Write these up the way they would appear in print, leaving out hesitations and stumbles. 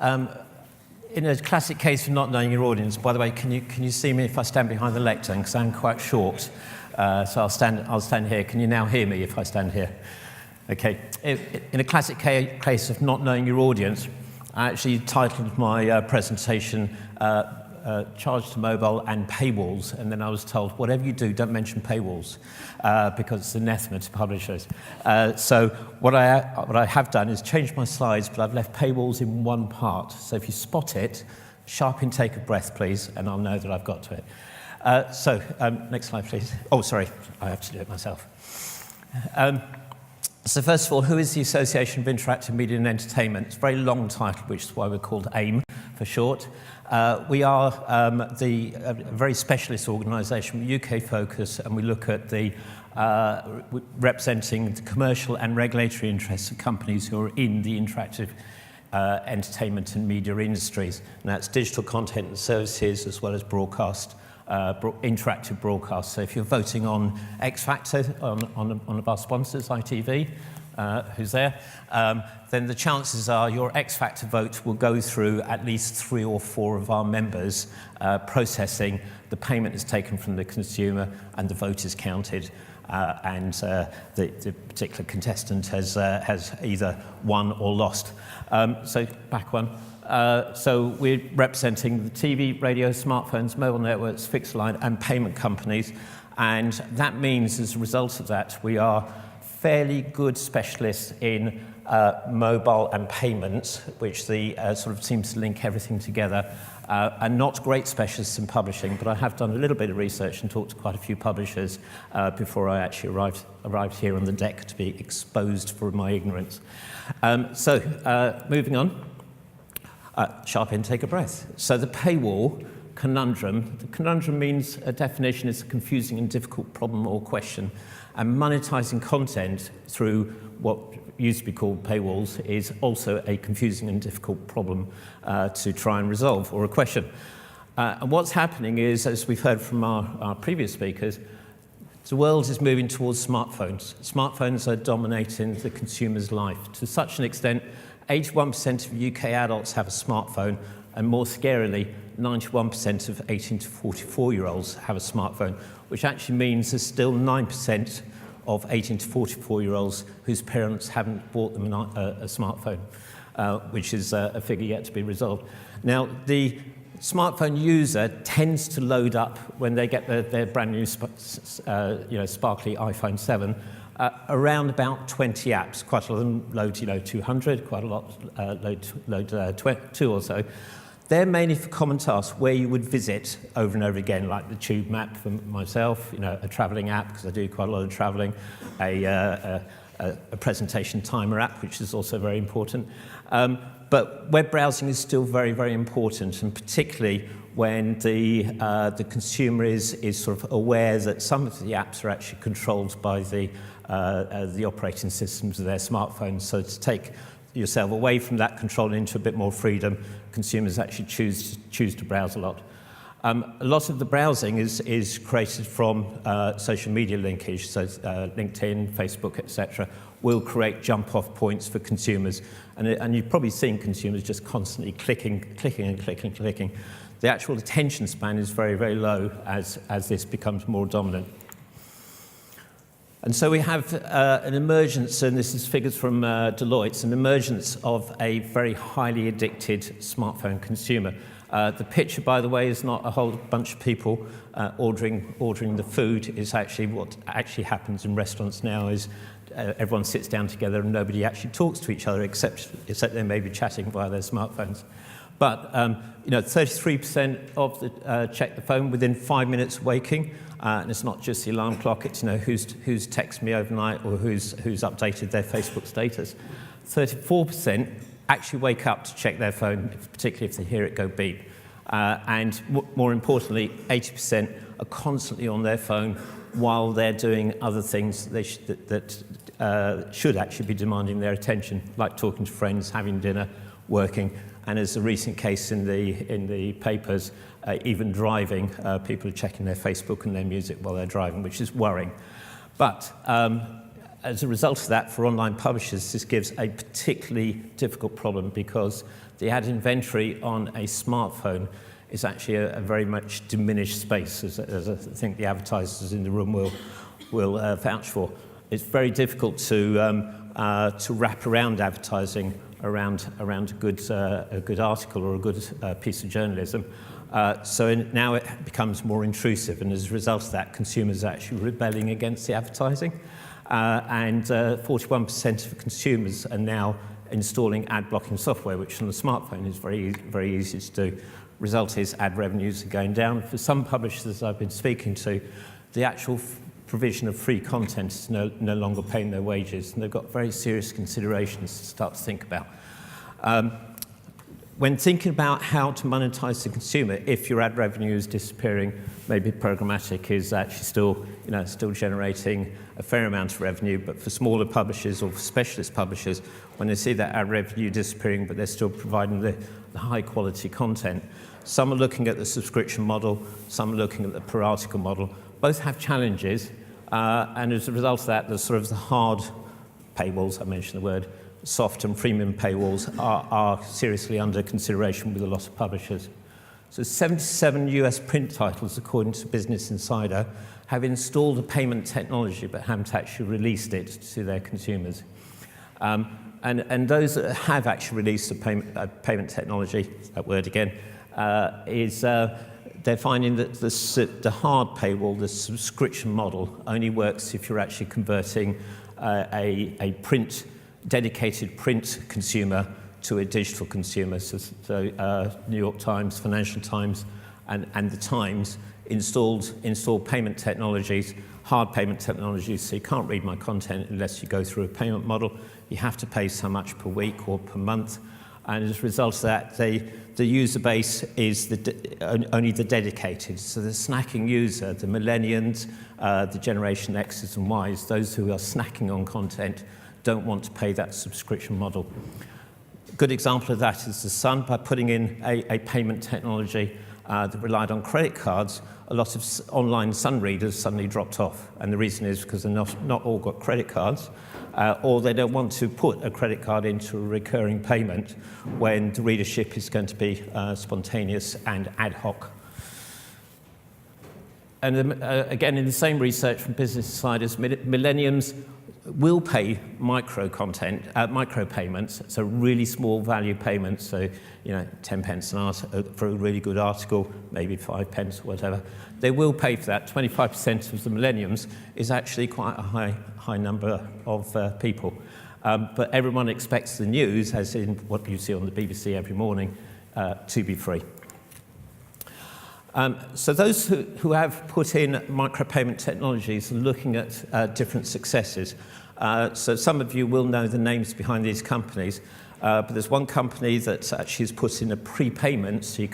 In a classic case of not knowing your audience, by the way, can you see me if I stand behind the lectern? Because I'm quite short, so I'll stand here. Can you now hear me if I stand here? Okay. In a classic case of not knowing your audience, I actually titled my presentation Charge to Mobile and Paywalls, and then I was told, whatever you do, don't mention paywalls, because it's anathema to publishers. So what I have done is changed my slides, but I've left paywalls in one part. So if you spot it, sharp intake of breath, please, and I'll know that I've got to it. Next slide, please. Oh, sorry, I have to do it myself. So first of all, who is the Association of Interactive Media and Entertainment? It's a very long title, which is why we're called AIME for short. We are a very specialist organisation, UK focus, and we look at the representing the commercial and regulatory interests of companies who are in the interactive entertainment and media industries. And that's digital content and services, as well as broadcast, interactive broadcast. So if you're voting on X Factor, on one of our sponsors, ITV, who's there, then the chances are your X Factor vote will go through at least 3 or 4 of our members processing. The payment is taken from the consumer and the vote is counted, and the particular contestant has either won or lost. So back one. So we're representing the TV, radio, smartphones, mobile networks, fixed line, and payment companies. And that means, as a result of that, we are fairly good specialists in mobile and payments, which sort of seems to link everything together, and not great specialists in publishing, but I have done a little bit of research and talked to quite a few publishers before I actually arrived here on the deck to be exposed for my ignorance. Moving on. Sharp intake of breath. So the paywall conundrum. The conundrum means a definition is a confusing and difficult problem or question. And monetizing content through what used to be called paywalls is also a confusing and difficult problem to try and resolve, or a question. And what's happening is, as we've heard from our previous speakers, the world is moving towards smartphones. Smartphones are dominating the consumer's life to such an extent 81% of UK adults have a smartphone, and more scarily, 91% of 18 to 44-year-olds have a smartphone, which actually means there's still 9% of 18 to 44-year-olds whose parents haven't bought them a smartphone, which is a figure yet to be resolved. Now, the smartphone user tends to load up when they get their brand new sparkly iPhone 7, around about 20 apps. Quite a lot of them load 200, quite a lot load 2 or so. They're mainly for common tasks where you would visit over and over again, like the Tube map for myself, a travelling app, because I do quite a lot of travelling, a presentation timer app, which is also very important. But web browsing is still very, very important, and particularly when the consumer is sort of aware that some of the apps are actually controlled by the operating systems of their smartphones. So to take yourself away from that control into a bit more freedom, consumers actually choose to browse a lot. A lot of the browsing is created from social media linkage, so LinkedIn, Facebook, etc. will create jump-off points for consumers. And you've probably seen consumers just constantly clicking. The actual attention span is very, very low as this becomes more dominant. And so we have an emergence, and this is figures from Deloitte, an emergence of a very highly addicted smartphone consumer. The picture, by the way, is not a whole bunch of people ordering the food. It's actually what actually happens in restaurants now is everyone sits down together and nobody actually talks to each other except they may be chatting via their smartphones. But 33% of the check the phone within 5 minutes of waking. And it's not just the alarm clock, it's who's texted me overnight or who's updated their Facebook status. 34% actually wake up to check their phone, particularly if they hear it go beep. And more importantly, 80% are constantly on their phone while they're doing other things that should actually be demanding their attention, like talking to friends, having dinner, working. And as a recent case in the papers, even driving, people are checking their Facebook and their music while they're driving, which is worrying. But as a result of that, for online publishers, this gives a particularly difficult problem because the ad inventory on a smartphone is actually a very much diminished space, as I think the advertisers in the room will vouch for. It's very difficult to wrap around advertising around a good article or a good piece of journalism. So now it becomes more intrusive, and as a result of that, consumers are actually rebelling against the advertising. And 41% of consumers are now installing ad blocking software, which on the smartphone is very, very easy to do. Result is ad revenues are going down. For some publishers I've been speaking to, the actual provision of free content is no longer paying their wages, and they've got very serious considerations to start to think about. When thinking about how to monetize the consumer, if your ad revenue is disappearing, maybe programmatic is actually still generating a fair amount of revenue. But for smaller publishers or for specialist publishers, when they see that ad revenue disappearing, but they're still providing the high quality content, some are looking at the subscription model, some are looking at the per article model. Both have challenges, and as a result of that, the hard paywalls, I mentioned the word, soft and premium paywalls are seriously under consideration with a lot of publishers. So 77 US print titles, according to Business Insider, have installed a payment technology but haven't actually released it to their consumers. And those that have actually released a payment technology, that word again, they're finding that the hard paywall, the subscription model, only works if you're actually converting a dedicated print consumer to a digital consumer. So New York Times, Financial Times, and the Times installed payment technologies, hard payment technologies, so you can't read my content unless you go through a payment model. You have to pay so much per week or per month. And as a result of that, the user base is only the dedicated. So the snacking user, the millennials, the Generation X's and Y's, those who are snacking on content, don't want to pay that subscription model. A good example of that is The Sun. By putting in a payment technology that relied on credit cards, a lot of online Sun readers suddenly dropped off. And the reason is because they're not all got credit cards, or they don't want to put a credit card into a recurring payment when the readership is going to be spontaneous and ad hoc. And again, in the same research from Business Insider's, millennials will pay micro payments, so really small value payments, so 10 pence an article for a really good article, maybe 5 pence or whatever. They will pay for that. 25% of the millennials is actually quite a high number of people. But everyone expects the news, as in what you see on the BBC every morning, to be free. So those who have put in micropayment technologies are looking at different successes. So some of you will know the names behind these companies, but there's one company that actually has put in a prepayment, so you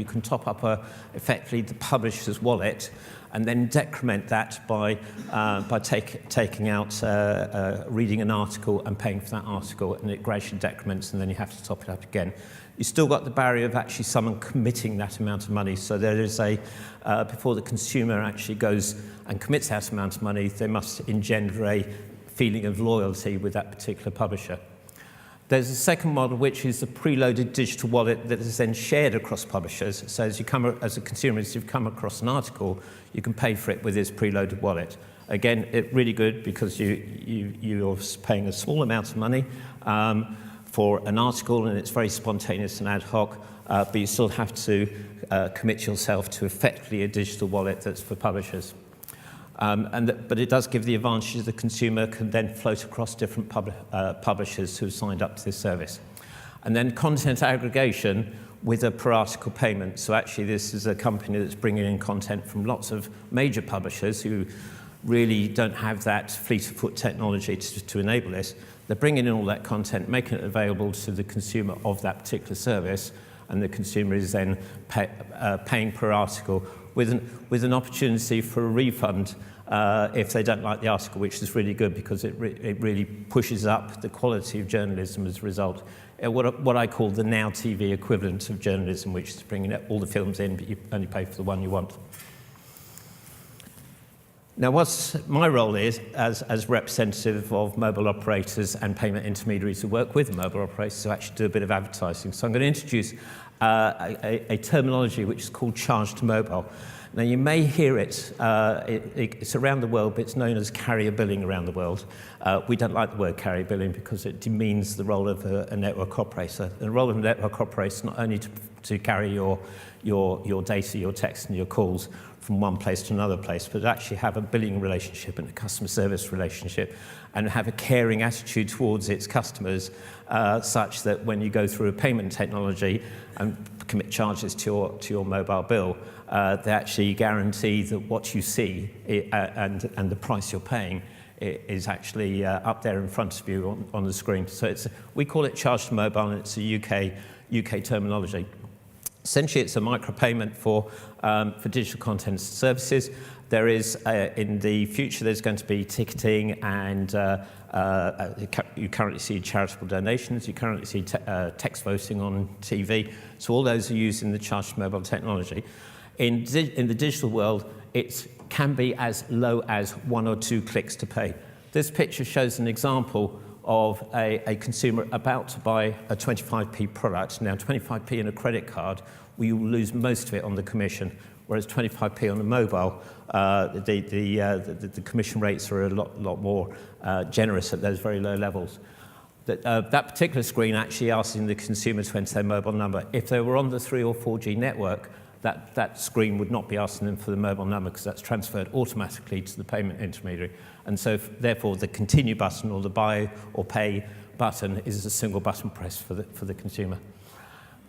can top up effectively the publisher's wallet, and then decrement that by taking out reading an article and paying for that article, and it gradually decrements, and then you have to top it up again. You've still got the barrier of actually someone committing that amount of money. So there is before the consumer actually goes and commits that amount of money, they must engender a feeling of loyalty with that particular publisher. There's a second model, which is the preloaded digital wallet that is then shared across publishers. So as a consumer, as you've come across an article, you can pay for it with this preloaded wallet. Again, it's really good because you're paying a small amount of money for an article, and it's very spontaneous and ad hoc, but you still have to commit yourself to effectively a digital wallet that's for publishers. But it does give the advantage the consumer can then float across different publishers who have signed up to this service. And then content aggregation with a per article payment. So actually this is a company that's bringing in content from lots of major publishers who really don't have that fleet of foot technology to enable this. They're bringing in all that content, making it available to the consumer of that particular service, and the consumer is then paying per article with an opportunity for a refund if they don't like the article, which is really good because it really pushes up the quality of journalism as a result. What I call the Now TV equivalent of journalism, which is bringing all the films in, but you only pay for the one you want. Now, what my role is as representative of mobile operators and payment intermediaries who work with mobile operators to actually do a bit of advertising. So I'm going to introduce a terminology which is called charge to mobile. Now, you may hear it, it's around the world, but it's known as carrier billing around the world. We don't like the word carrier billing because it demeans the role of a network operator. And the role of a network operator is not only to carry your data, your text and your calls from one place to another place, but actually have a billing relationship and a customer service relationship and have a caring attitude towards its customers such that when you go through a payment technology and commit charges to your mobile bill, they actually guarantee that what you see and the price you're paying is actually up there in front of you on the screen. So we call it charge to mobile, and it's a UK terminology. Essentially, it's a micropayment for digital content services. There is, in the future, there's going to be ticketing and you currently see charitable donations, you currently see text voting on TV. So all those are used in the charge to mobile technology. In the digital world, it can be as low as 1 or 2 clicks to pay. This picture shows an example of a consumer about to buy a 25p product. Now, 25p in a credit card, we will lose most of it on the commission, whereas 25p on a mobile, the commission rates are a lot more generous at those very low levels. That particular screen actually asking the consumer to enter their mobile number. If they were on the 3 or 4G network, that screen would not be asking them for the mobile number because that's transferred automatically to the payment intermediary. And so, therefore, the continue button or the buy or pay button is a single button press for the consumer.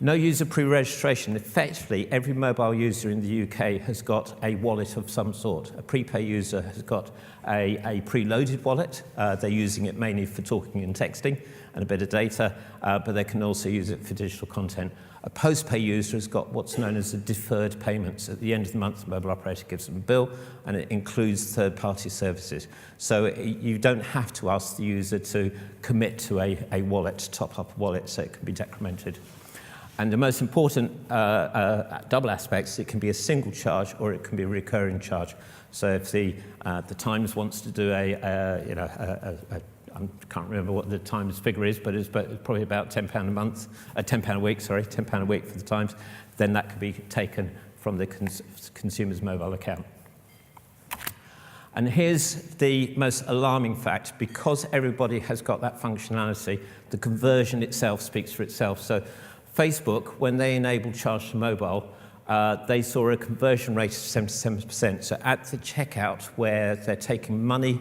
No user pre-registration. Effectively, every mobile user in the UK has got a wallet of some sort. A prepay user has got a preloaded wallet. They're using it mainly for talking and texting and a bit of data, but they can also use it for digital content. A post-pay user has got what's known as a deferred payments. At the end of the month, the mobile operator gives them a bill, and it includes third-party services. So you don't have to ask the user to commit to a wallet, to top up a wallet, so it can be decremented. And the most important double aspects, it can be a single charge or it can be a recurring charge. So if the Times wants to do I can't remember what the Times figure is, but it's probably about £10 a month, £10 a week, sorry, £10 a week for the Times, then that could be taken from the consumer's mobile account. And here's the most alarming fact. Because everybody has got that functionality, the conversion itself speaks for itself. So Facebook, when they enabled charge to mobile, they saw a conversion rate of 77%. So at the checkout, where they're taking money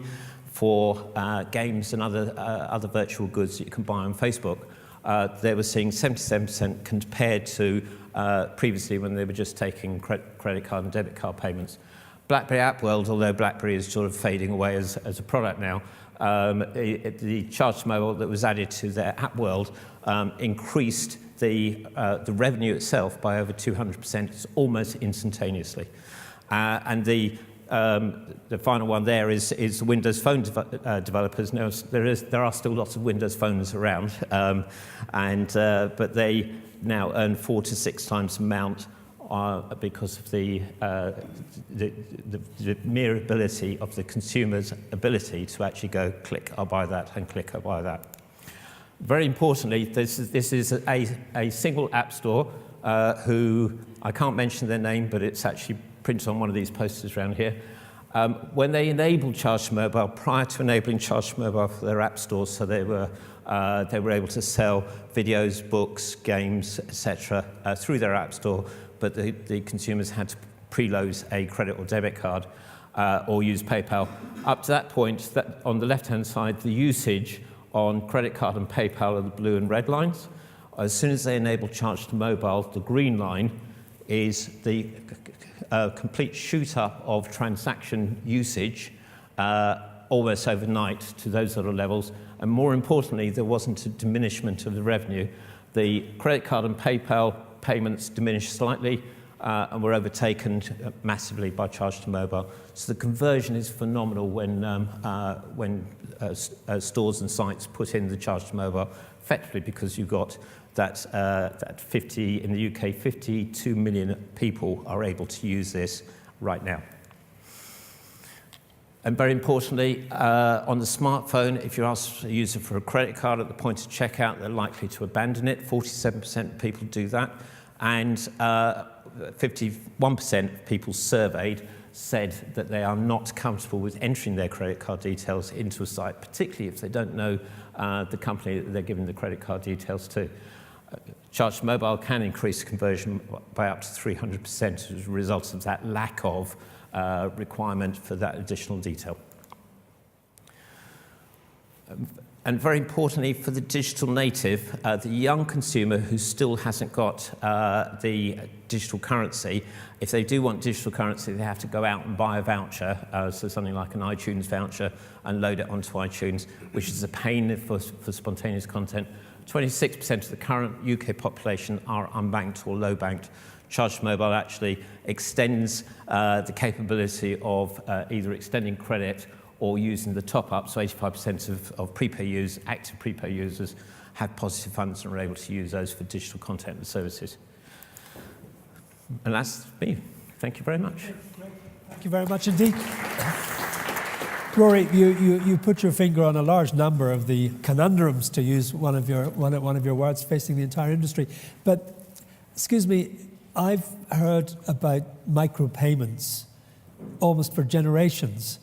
for games and other virtual goods that you can buy on Facebook, they were seeing 77% compared to previously when they were just taking credit card and debit card payments. BlackBerry App World, although BlackBerry is sort of fading away as a product now, the charge to mobile that was added to their App World increased the revenue itself by over 200%, almost instantaneously. And the final one there is the Windows Phone developers. Now, there are still lots of Windows phones around, but they now earn 4 to 6 times the amount because of the mere ability of the consumer's ability to actually go, click, I'll buy that, and click, I'll buy that. Very importantly, this is a single app store who, I can't mention their name, but it's actually printed on one of these posters around here. When they enabled charge to mobile, prior to enabling charge to mobile for their app stores, so they were able to sell videos, books, games, etc. Through their app store, but the consumers had to preload a credit or debit card or use PayPal. Up to that point, on the left-hand side, the usage on credit card and PayPal are the blue and red lines. As soon as they enable charge to mobile, the green line is the complete shoot-up of transaction usage almost overnight to those sort of levels. And more importantly, there wasn't a diminishment of the revenue. The credit card and PayPal payments diminished slightly and were overtaken massively by charge to mobile. So the conversion is phenomenal when stores and sites put in the charge to mobile, effectively because you've got that 50, in the UK, 52 million people are able to use this right now. And very importantly, on the smartphone, if you ask a user for a credit card at the point of checkout, they're likely to abandon it. 47% of people do that. And 51% of people surveyed said that they are not comfortable with entering their credit card details into a site, particularly if they don't know the company that they're giving the credit card details to. Charge to mobile can increase conversion by up to 300% as a result of that lack of requirement for that additional detail. And very importantly, for the digital native, the young consumer who still hasn't got the digital currency, if they do want digital currency, they have to go out and buy a voucher, so something like an iTunes voucher, and load it onto iTunes, which is a pain for spontaneous content. 26% of the current UK population are unbanked or low banked. Charge to Mobile actually extends the capability of either extending credit or using the top-up, so 85% of prepay users, active prepay users, have positive funds and are able to use those for digital content and services. And that's me. Thank you very much. Thank you very much indeed. Rory, you put your finger on a large number of the conundrums, to use one of your words, facing the entire industry. But, excuse me, I've heard about micropayments almost for generations.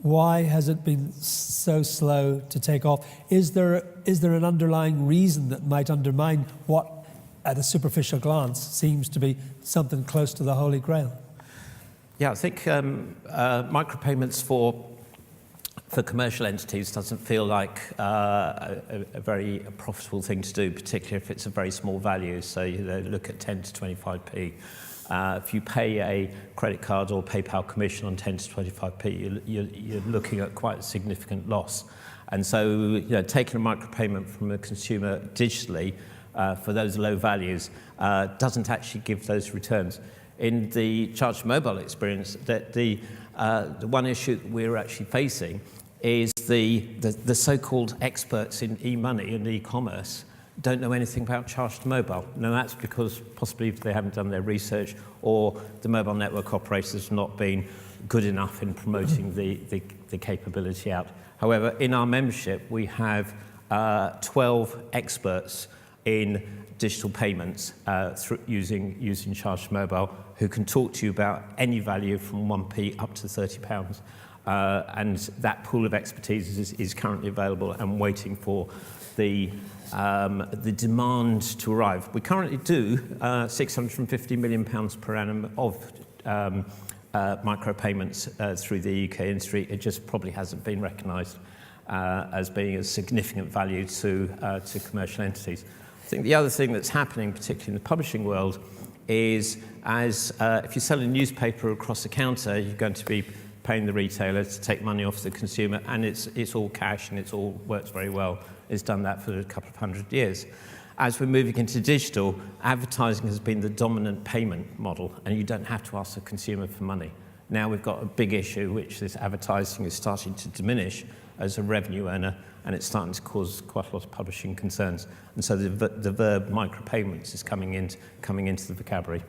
Why has it been so slow to take off? Is there an underlying reason that might undermine what, at a superficial glance, seems to be something close to the Holy Grail? Yeah, I think micropayments for commercial entities doesn't feel like a very profitable thing to do, particularly if it's a very small value. So look at 10 to 25p. If you pay a credit card or PayPal commission on 10 to 25p, you're looking at quite a significant loss. And so, taking a micropayment from a consumer digitally for those low values doesn't actually give those returns. In the Charge to Mobile experience, that the one issue that we're actually facing is the so-called experts in e-money and e-commerce don't know anything about Charge to Mobile. Now that's because possibly they haven't done their research, or the mobile network operators have not been good enough in promoting the capability out. However, in our membership, we have 12 experts in digital payments using Charge to Mobile, who can talk to you about any value from 1p up to £30. And that pool of expertise is currently available and waiting for the demand to arrive. We currently do £650 million per annum of micropayments through the UK industry. It just probably hasn't been recognised as being a significant value to commercial entities. I think the other thing that's happening, particularly in the publishing world, is if you sell a newspaper across the counter, you're going to be paying the retailer to take money off the consumer, and it's all cash and it all works very well. It's done that for a couple of 100 years. As we're moving into digital, advertising has been the dominant payment model, and you don't have to ask the consumer for money. Now we've got a big issue, which is advertising is starting to diminish as a revenue earner, and it's starting to cause quite a lot of publishing concerns. And so the verb micropayments is coming into the vocabulary.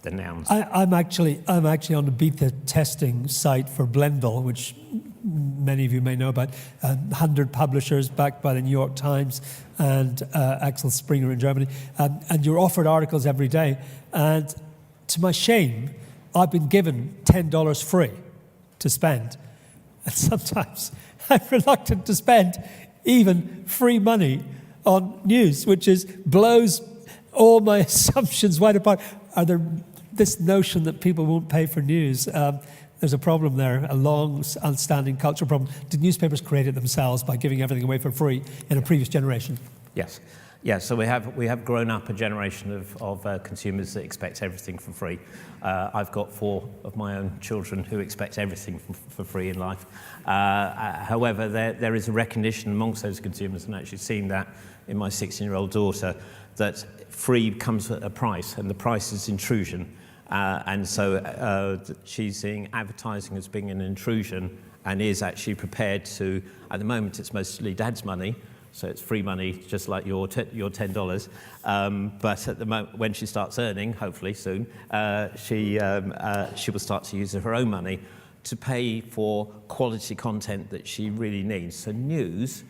The nouns. I'm actually on the beta testing site for Blendle, which many of you may know about. 100 publishers backed by the New York Times and Axel Springer in Germany, and you're offered articles every day. And to my shame, I've been given $10 free to spend, and sometimes I'm reluctant to spend even free money on news, which blows all my assumptions wide apart. Are there this notion that people won't pay for news? There's a problem there, a long-standing cultural problem. Did newspapers create it themselves by giving everything away for free in a previous generation? Yes. Yeah, so we have grown up a generation of consumers that expect everything for free. I've got 4 of my own children who expect everything for free in life. However, there is a recognition amongst those consumers, and actually seen that in my 16-year-old daughter, that free comes at a price, and the price is intrusion. And so she's seeing advertising as being an intrusion, and is actually prepared to, at the moment it's mostly dad's money, So it's free money, just like your $10. But at the moment, when she starts earning, hopefully soon, she will start to use her own money to pay for quality content that she really needs. So news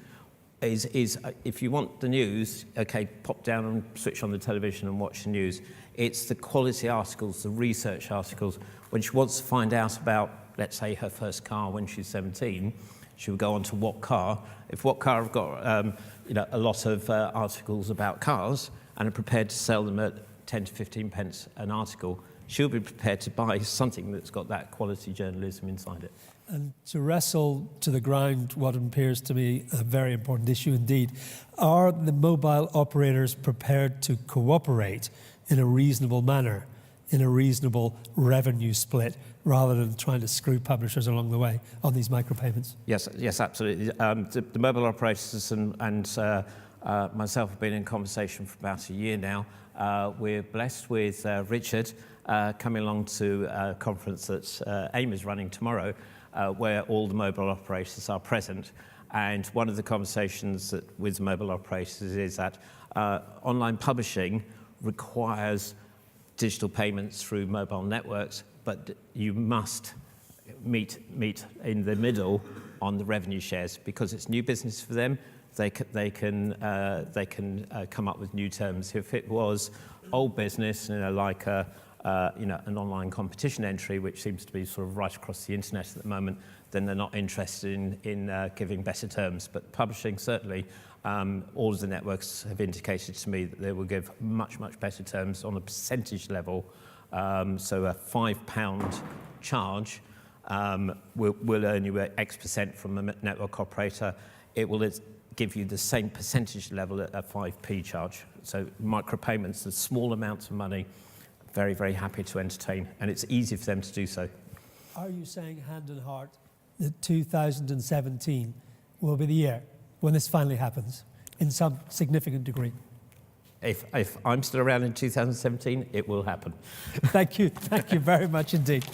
is if you want the news, okay, pop down and switch on the television and watch the news. It's the quality articles, the research articles. When she wants to find out about, let's say, her first car when she's 17, she will go on to What Car. If What Car have got a lot of articles about cars and are prepared to sell them at 10 to 15 pence an article, she'll be prepared to buy something that's got that quality journalism inside it. And to wrestle to the ground what appears to me a very important issue indeed, are the mobile operators prepared to cooperate in a reasonable manner, in a reasonable revenue split, rather than trying to screw publishers along the way on these micropayments? Yes, absolutely. The mobile operators and myself have been in conversation for about a year now. We're blessed with Richard coming along to a conference that AIME is running tomorrow, where all the mobile operators are present. And one of the conversations with mobile operators is that online publishing requires digital payments through mobile networks, but you must meet in the middle on the revenue shares because it's new business for them. They can come up with new terms. If it was old business, like an online competition entry, which seems to be sort of right across the internet at the moment, then they're not interested in giving better terms. But publishing, certainly, all of the networks have indicated to me that they will give much better terms on a percentage level. So a £5 charge will earn you X% from a network operator. It will give you the same percentage level at a 5p charge. So micropayments, the small amounts of money, very, very happy to entertain, and it's easy for them to do so. Are you saying hand on heart that 2017 will be the year when this finally happens in some significant degree? If I'm still around in 2017, it will happen. Thank you very much indeed.